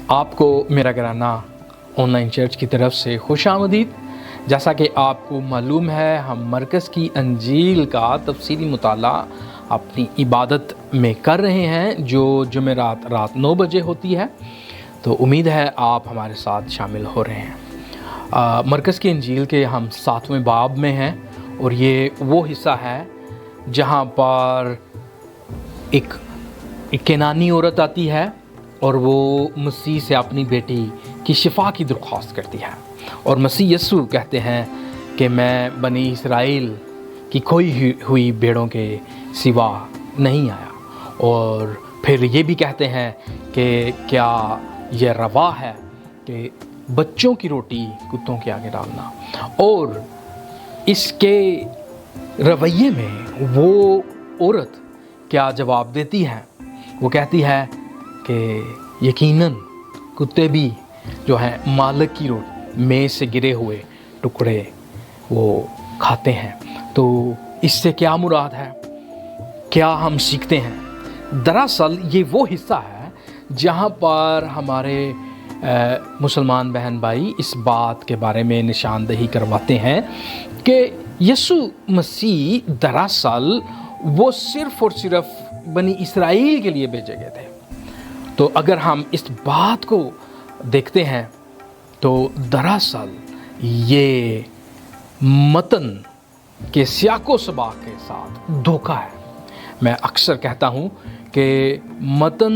آپ کو میرا گرانا آن لائن چرچ کی طرف سے خوش آمدید۔ جیسا کہ آپ کو معلوم ہے، ہم مرکز کی انجیل کا تفصیلی مطالعہ اپنی عبادت میں کر رہے ہیں جو جمعرات رات 9 بجے ہوتی ہے، تو امید ہے آپ ہمارے ساتھ شامل ہو رہے ہیں۔ مرکز کی انجیل کے ہم 7ویں باب میں ہیں، اور یہ وہ حصہ ہے جہاں پر ایک کینانی عورت آتی ہے اور وہ مسیح سے اپنی بیٹی کی شفا کی درخواست کرتی ہے، اور مسیح یسوع کہتے ہیں کہ میں بنی اسرائیل کی کھوئی ہوئی بھیڑوں کے سوا نہیں آیا، اور پھر یہ بھی کہتے ہیں کہ کیا یہ روا ہے کہ بچوں کی روٹی کتوں کے آگے ڈالنا۔ اور اس کے رویے میں وہ عورت کیا جواب دیتی ہے؟ وہ کہتی ہے کہ یقیناً کتے بھی جو ہیں مالک کی روٹی میز سے گرے ہوئے ٹکڑے وہ کھاتے ہیں۔ تو اس سے کیا مراد ہے؟ کیا ہم سیکھتے ہیں؟ دراصل یہ وہ حصہ ہے جہاں پر ہمارے مسلمان بہن بھائی اس بات کے بارے میں نشاندہی کرواتے ہیں کہ یسوع مسیح دراصل وہ صرف اور صرف بنی اسرائیل کے لیے بھیجے گئے تھے۔ تو اگر ہم اس بات کو دیکھتے ہیں تو دراصل یہ متن کے سیاق و سباق کے ساتھ دھوکہ ہے۔ میں اکثر کہتا ہوں کہ متن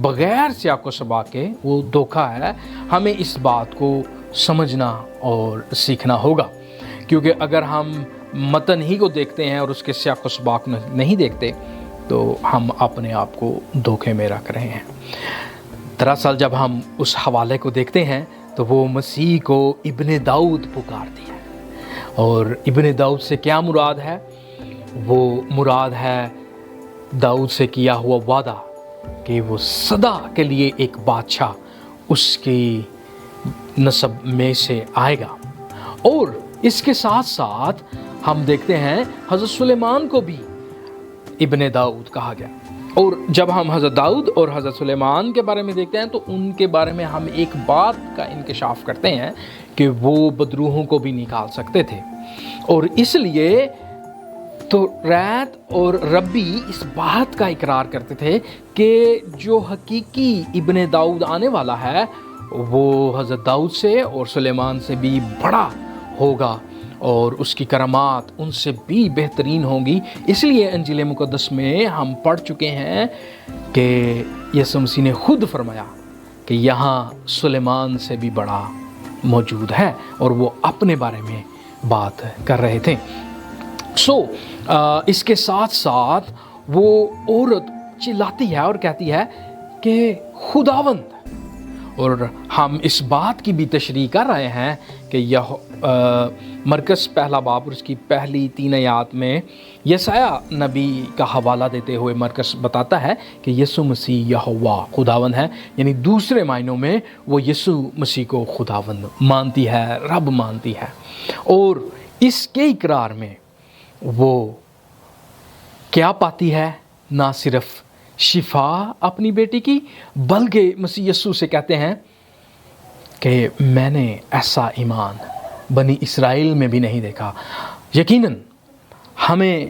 بغیر سیاق و سباق کے وہ دھوکہ ہے۔ ہمیں اس بات کو سمجھنا اور سیکھنا ہوگا، کیونکہ اگر ہم متن ہی کو دیکھتے ہیں اور اس کے سیاق و سباق میں نہیں دیکھتے تو ہم اپنے آپ کو دھوکے میں رکھ رہے ہیں۔ دراصل جب ہم اس حوالے کو دیکھتے ہیں تو وہ مسیح کو ابن داؤد پکارتی ہے، اور ابن داؤد سے کیا مراد ہے؟ وہ مراد ہے داؤد سے کیا ہوا وعدہ کہ وہ سدا کے لیے ایک بادشاہ اس کی نسب میں سے آئے گا۔ اور اس کے ساتھ ساتھ ہم دیکھتے ہیں حضرت سلیمان کو بھی ابن داؤد کہا گیا، اور جب ہم حضرت داؤد اور حضرت سلیمان کے بارے میں دیکھتے ہیں تو ان کے بارے میں ہم ایک بات کا انکشاف کرتے ہیں کہ وہ بدروحوں کو بھی نکال سکتے تھے، اور اس لیے تو ریت اور ربی اس بات کا اقرار کرتے تھے کہ جو حقیقی ابن داؤد آنے والا ہے وہ حضرت داؤد سے اور سلیمان سے بھی بڑا ہوگا، اور اس کی کرامات ان سے بھی بہترین ہوں گی۔ اس لیے انجیل مقدس میں ہم پڑھ چکے ہیں کہ یسوع مسیح نے خود فرمایا کہ یہاں سلیمان سے بھی بڑا موجود ہے، اور وہ اپنے بارے میں بات کر رہے تھے۔ اس کے ساتھ ساتھ وہ عورت چلاتی ہے اور کہتی ہے کہ خداوند، اور ہم اس بات کی بھی تشریح کر رہے ہیں کہ یہ مرکز پہلا باب اور اس کی پہلی 3 آیات میں یسایہ نبی کا حوالہ دیتے ہوئے مرکز بتاتا ہے کہ یسوع مسیح یہوہ خداوند ہے، یعنی دوسرے معنوں میں وہ یسوع مسیح کو خداوند مانتی ہے، رب مانتی ہے، اور اس کے اقرار میں وہ کیا پاتی ہے؟ نہ صرف شفا اپنی بیٹی کی، بلکہ مسیح یسوع سے کہتے ہیں کہ میں نے ایسا ایمان بنی اسرائیل میں بھی نہیں دیکھا۔ یقیناً ہمیں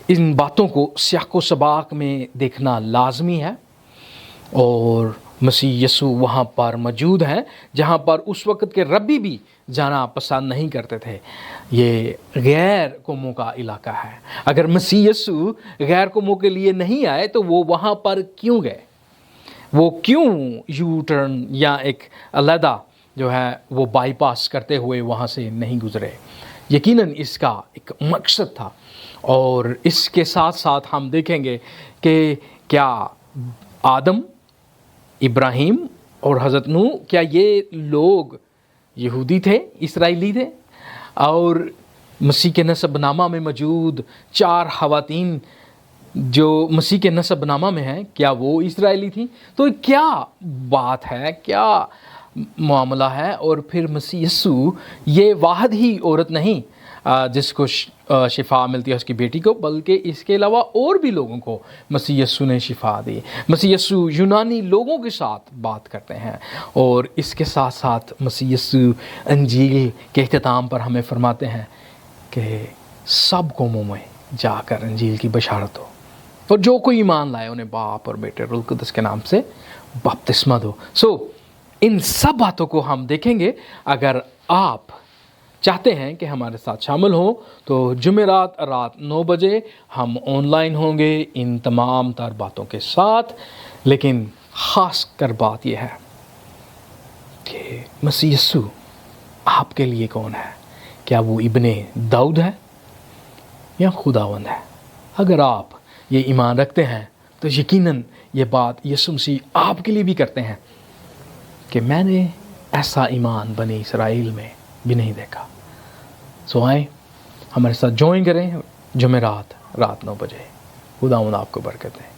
ان باتوں کو سیاق و سباق میں دیکھنا لازمی ہے، اور مسیح یسوع وہاں پر موجود ہیں جہاں پر اس وقت کے ربی بھی جانا پسند نہیں کرتے تھے۔ یہ غیر قوموں کا علاقہ ہے۔ اگر مسیح یسوع غیر قوموں کے لیے نہیں آئے تو وہ وہاں پر کیوں گئے؟ وہ کیوں یو ٹرن یا ایک علیحدہ جو ہے وہ بائی پاس کرتے ہوئے وہاں سے نہیں گزرے؟ یقیناً اس کا ایک مقصد تھا، اور اس کے ساتھ ساتھ ہم دیکھیں گے کہ کیا آدم، ابراہیم اور حضرت نوح، کیا یہ لوگ یہودی تھے، اسرائیلی تھے؟ اور مسیح کے نسب نامہ میں موجود 4 خواتین جو مسیح کے نسب نامہ میں ہیں، کیا وہ اسرائیلی تھیں؟ تو کیا بات ہے، کیا معاملہ ہے؟ اور پھر مسیح یسوع یہ واحد ہی عورت نہیں جس کو شفا ملتی ہے اس کی بیٹی کو، بلکہ اس کے علاوہ اور بھی لوگوں کو مسیح یسوع نے شفا دی۔ مسیح یسوع یونانی لوگوں کے ساتھ بات کرتے ہیں، اور اس کے ساتھ ساتھ مسیح یسوع انجیل کے اختتام پر ہمیں فرماتے ہیں کہ سب قوموں میں جا کر انجیل کی بشارت ہو، اور جو کوئی ایمان لائے انہیں باپ اور بیٹے روح القدس کے نام سے بپتسمہ دو۔ ان سب باتوں کو ہم دیکھیں گے۔ اگر آپ چاہتے ہیں کہ ہمارے ساتھ شامل ہوں تو جمعرات رات 9 بجے ہم آن لائن ہوں گے ان تمام تر باتوں کے ساتھ۔ لیکن خاص کر بات یہ ہے کہ مسیح یسوع آپ کے لیے کون ہے؟ کیا وہ ابن داؤد ہے یا خداوند ہے؟ اگر آپ یہ ایمان رکھتے ہیں تو یقیناً یہ بات یسوع مسیح آپ کے لیے بھی کرتے ہیں کہ میں نے ایسا ایمان بنی اسرائیل میں بھی نہیں دیکھا۔ آئیں ہمارے ساتھ جوائن کریں جمعرات رات 9 بجے۔ خداوند آپ کو برکت دے۔